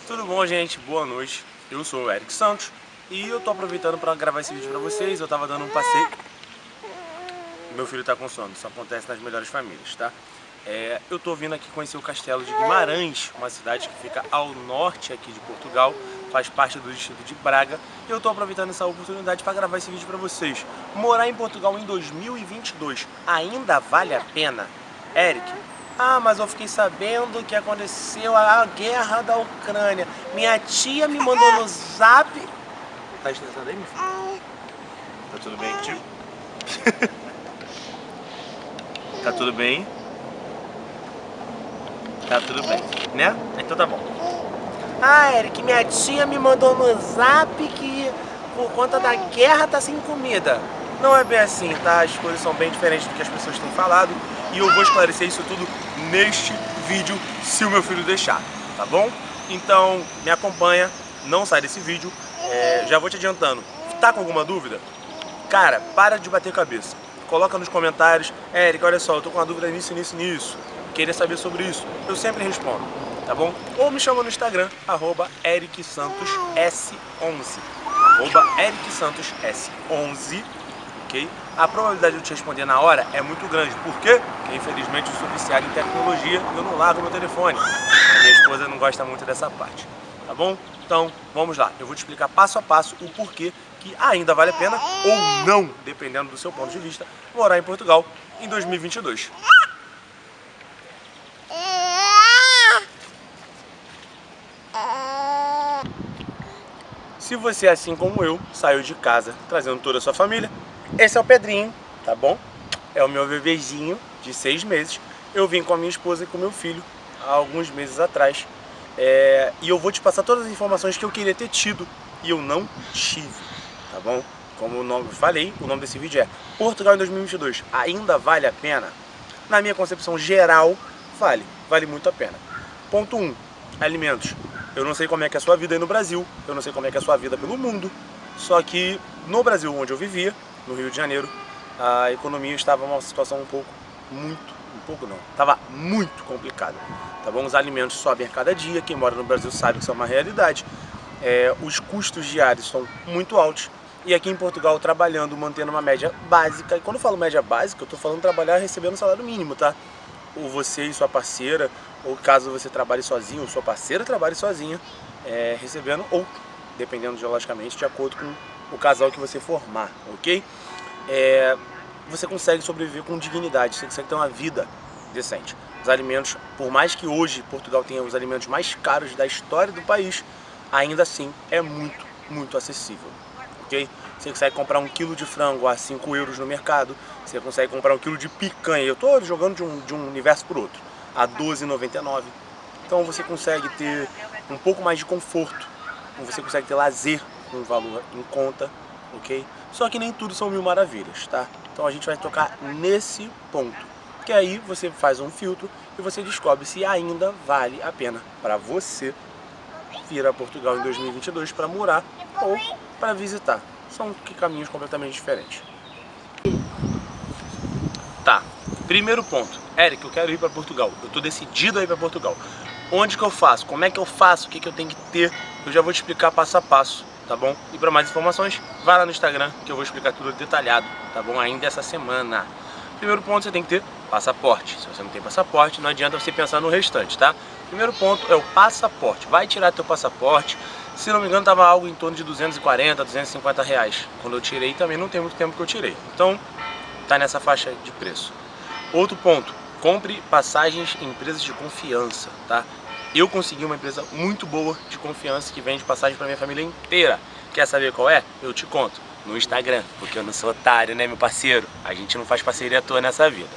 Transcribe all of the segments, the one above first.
Tudo bom, gente? Boa noite. Eu sou o Eric Santos e eu tô aproveitando para gravar esse vídeo pra vocês. Eu tava dando um passeio. Meu filho tá com sono, isso acontece nas melhores famílias, tá? Eu tô vindo aqui conhecer o Castelo de Guimarães, uma cidade que fica ao norte aqui de Portugal, faz parte do distrito de Braga. E eu tô aproveitando essa oportunidade para gravar esse vídeo pra vocês. Morar em Portugal em 2022 ainda vale a pena? Eric, mas eu fiquei sabendo que aconteceu a guerra da Ucrânia. Minha tia me mandou no zap. Tá estressado aí, meu filho? Tá tudo bem contigo? Tá tudo bem? Tá tudo bem, né? Então tá bom. Eric, minha tia me mandou no zap que por conta da guerra tá sem comida. Não é bem assim, tá? As coisas são bem diferentes do que as pessoas têm falado. E eu vou esclarecer isso tudo neste vídeo, se o meu filho deixar, tá bom? Então, me acompanha, não sai desse vídeo. Já vou te adiantando. Tá com alguma dúvida? Cara, para de bater cabeça. Coloca nos comentários: Eric, olha só, eu tô com uma dúvida nisso. Queria saber sobre isso. Eu sempre respondo, tá bom? Ou me chama no Instagram, @EricSantosS11. @EricSantosS11. Okay? A probabilidade de eu te responder na hora é muito grande. Por quê? Porque infelizmente eu sou viciado em tecnologia e eu não largo meu telefone. A minha esposa não gosta muito dessa parte, tá bom? Então, vamos lá. Eu vou te explicar passo a passo o porquê que ainda vale a pena ou não, dependendo do seu ponto de vista, morar em Portugal em 2022. Se você, assim como eu, saiu de casa trazendo toda a sua família, esse é o Pedrinho, tá bom? É o meu bebezinho de 6 meses. Eu vim com a minha esposa e com o meu filho há alguns meses atrás. E eu vou te passar todas as informações que eu queria ter tido e eu não tive, tá bom? Como eu falei, o nome desse vídeo é Portugal em 2022, ainda vale a pena? Na minha concepção geral, vale muito a pena. Ponto 1, alimentos. Eu não sei como é que é a sua vida aí no Brasil, eu não sei como é que é a sua vida pelo mundo, só que no Brasil, onde eu vivia, no Rio de Janeiro, a economia estava numa situação estava muito complicada, tá bom? Os alimentos sobem a cada dia, quem mora no Brasil sabe que isso é uma realidade. Os custos diários são muito altos, e aqui em Portugal, trabalhando, mantendo uma média básica, e quando eu falo média básica, eu tô falando trabalhar recebendo salário mínimo, tá? Ou você e sua parceira, ou caso você trabalhe sozinho, ou sua parceira trabalhe sozinha, recebendo, ou dependendo geologicamente, de acordo com o casal que você formar, ok? Você consegue sobreviver com dignidade, você consegue ter uma vida decente. Os alimentos, por mais que hoje Portugal tenha os alimentos mais caros da história do país, ainda assim é muito acessível, ok? Você consegue comprar 1 quilo de frango a 5 euros no mercado, você consegue comprar 1 quilo de picanha, eu estou jogando de um universo para o outro, a 12,99. Então você consegue ter um pouco mais de conforto, você consegue ter lazer com um valor em conta, ok? Só que nem tudo são mil maravilhas, tá? Então a gente vai tocar nesse ponto, que aí você faz um filtro e você descobre se ainda vale a pena para você vir a Portugal em 2022 para morar ou para visitar. São caminhos completamente diferentes. Tá, primeiro ponto. Eric, eu quero ir para Portugal. Eu tô decidido a ir para Portugal. Onde que eu faço? Como é que eu faço? O que que eu tenho que ter? Eu já vou te explicar passo a passo, tá bom? E para mais informações, vai lá no Instagram que eu vou explicar tudo detalhado, tá bom? Ainda essa semana. Primeiro ponto, você tem que ter passaporte. Se você não tem passaporte, não adianta você pensar no restante, tá? Primeiro ponto é o passaporte. Vai tirar teu passaporte. Se não me engano, tava algo em torno de 240, 250 reais. Quando eu tirei, também não tem muito tempo que eu tirei. Então, tá nessa faixa de preço. Outro ponto, compre passagens em empresas de confiança, tá? Eu consegui uma empresa muito boa de confiança que vende passagem para minha família inteira. Quer saber qual é? Eu te conto no Instagram, porque eu não sou otário, né, meu parceiro? A gente não faz parceria à toa nessa vida.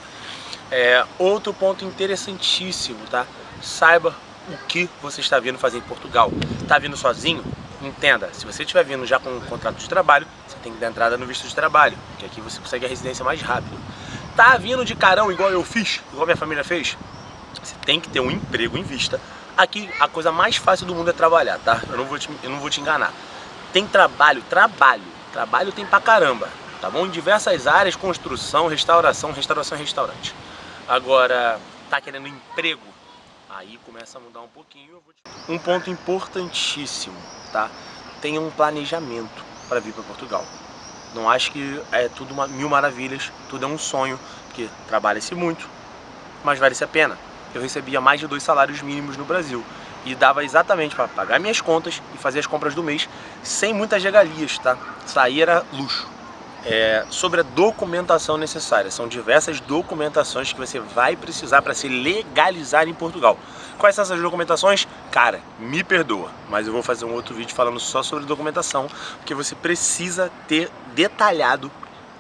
Outro ponto interessantíssimo, tá? Saiba o que você está vindo fazer em Portugal. Tá vindo sozinho? Entenda, se você estiver vindo já com um contrato de trabalho, você tem que dar entrada no visto de trabalho, que aqui você consegue a residência mais rápido. Tá vindo de carão igual eu fiz, igual minha família fez? Você tem que ter um emprego em vista. Aqui a coisa mais fácil do mundo é trabalhar, tá? Eu não vou te enganar. Tem trabalho tem pra caramba, tá bom? Em diversas áreas, construção, restauração e restaurante. Agora, tá querendo emprego? Aí começa a mudar um pouquinho. Um ponto importantíssimo, tá? Tenha um planejamento para vir para Portugal. Não acho que é tudo mil maravilhas, tudo é um sonho, porque trabalha-se muito, mas vale-se a pena. Eu recebia mais de 2 salários mínimos no Brasil e dava exatamente para pagar minhas contas e fazer as compras do mês sem muitas regalias, tá? Isso aí era luxo. Sobre a documentação necessária, são diversas documentações que você vai precisar para se legalizar em Portugal. Quais são essas documentações? Cara, me perdoa, mas eu vou fazer um outro vídeo falando só sobre documentação, porque você precisa ter detalhado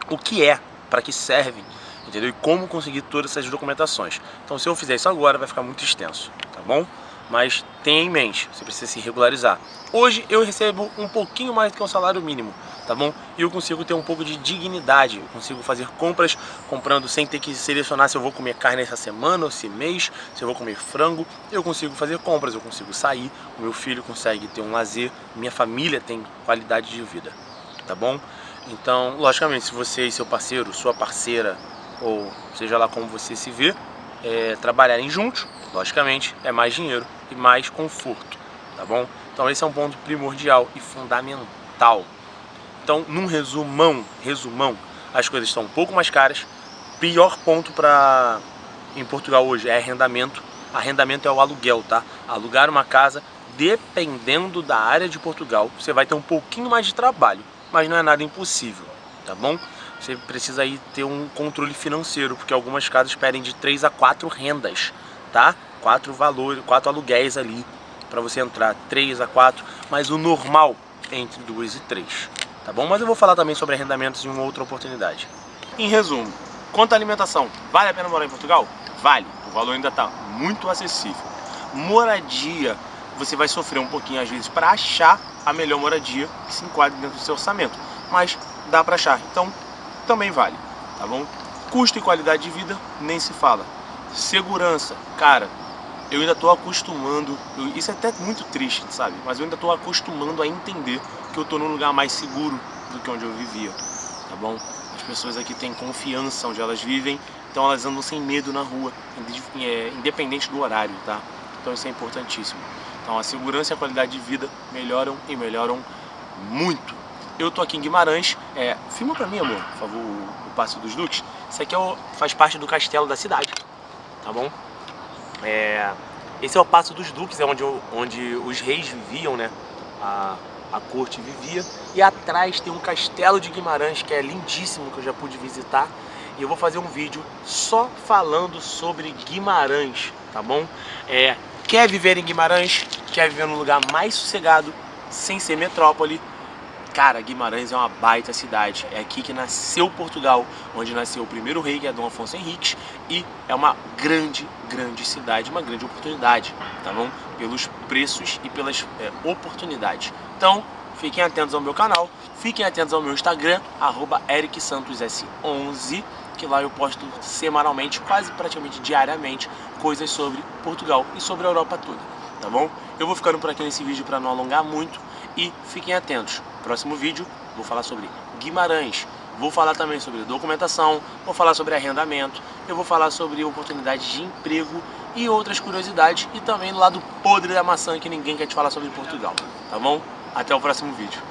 o que é, para que servem, entendeu? E como conseguir todas essas documentações. Então, se eu fizer isso agora, vai ficar muito extenso, tá bom? Mas tenha em mente, você precisa se regularizar. Hoje eu recebo um pouquinho mais do que um salário mínimo, tá bom? E eu consigo ter um pouco de dignidade, eu consigo fazer compras comprando sem ter que selecionar se eu vou comer carne essa semana ou esse mês, se eu vou comer frango. Eu consigo fazer compras, eu consigo sair, o meu filho consegue ter um lazer, minha família tem qualidade de vida, tá bom? Então, logicamente, se você e seu parceiro, sua parceira, ou seja lá como você se vê, trabalharem juntos, logicamente, é mais dinheiro e mais conforto, tá bom? Então esse é um ponto primordial e fundamental. Então, num resumão, as coisas estão um pouco mais caras. Pior ponto em Portugal hoje é arrendamento. Arrendamento é o aluguel, tá? Alugar uma casa, dependendo da área de Portugal, você vai ter um pouquinho mais de trabalho, mas não é nada impossível, tá bom? Você precisa aí ter um controle financeiro, porque algumas casas pedem de 3 a 4 rendas, tá? 4 aluguéis ali para você entrar, 3 a 4, mas o normal é entre 2 e 3, tá bom? Mas eu vou falar também sobre arrendamentos em uma outra oportunidade. Em resumo, quanto à alimentação, vale a pena morar em Portugal? Vale, o valor ainda está muito acessível. Moradia, você vai sofrer um pouquinho às vezes para achar a melhor moradia que se enquadre dentro do seu orçamento, mas dá para achar, então também vale, tá bom? Custo e qualidade de vida, nem se fala. Segurança, cara, eu ainda tô acostumando, isso é até muito triste, sabe? Mas eu ainda tô acostumando a entender que eu tô num lugar mais seguro do que onde eu vivia, tá bom? As pessoas aqui têm confiança onde elas vivem, então elas andam sem medo na rua, independente do horário, tá? Então isso é importantíssimo. Então a segurança e a qualidade de vida melhoram e melhoram muito. Eu tô aqui em Guimarães, filma pra mim, amor, por favor, o Paço dos Duques. Isso aqui faz parte do castelo da cidade, tá bom? Esse é o Paço dos Duques, é onde os reis viviam, né? A corte vivia. E atrás tem um castelo de Guimarães, que é lindíssimo, que eu já pude visitar. E eu vou fazer um vídeo só falando sobre Guimarães, tá bom? Quer viver em Guimarães, quer viver num lugar mais sossegado, sem ser metrópole, cara, Guimarães é uma baita cidade. É aqui que nasceu Portugal, onde nasceu o primeiro rei, que é Dom Afonso Henriques, e é uma grande cidade, uma grande oportunidade, tá bom? Pelos preços e pelas oportunidades. Então, fiquem atentos ao meu canal, fiquem atentos ao meu Instagram, @ericsantosS11, que lá eu posto semanalmente, quase praticamente diariamente, coisas sobre Portugal e sobre a Europa toda, tá bom? Eu vou ficando por aqui nesse vídeo para não alongar muito e fiquem atentos. Próximo vídeo vou falar sobre Guimarães, vou falar também sobre documentação, vou falar sobre arrendamento, eu vou falar sobre oportunidades de emprego e outras curiosidades e também do lado podre da maçã que ninguém quer te falar sobre Portugal, tá bom? Até o próximo vídeo.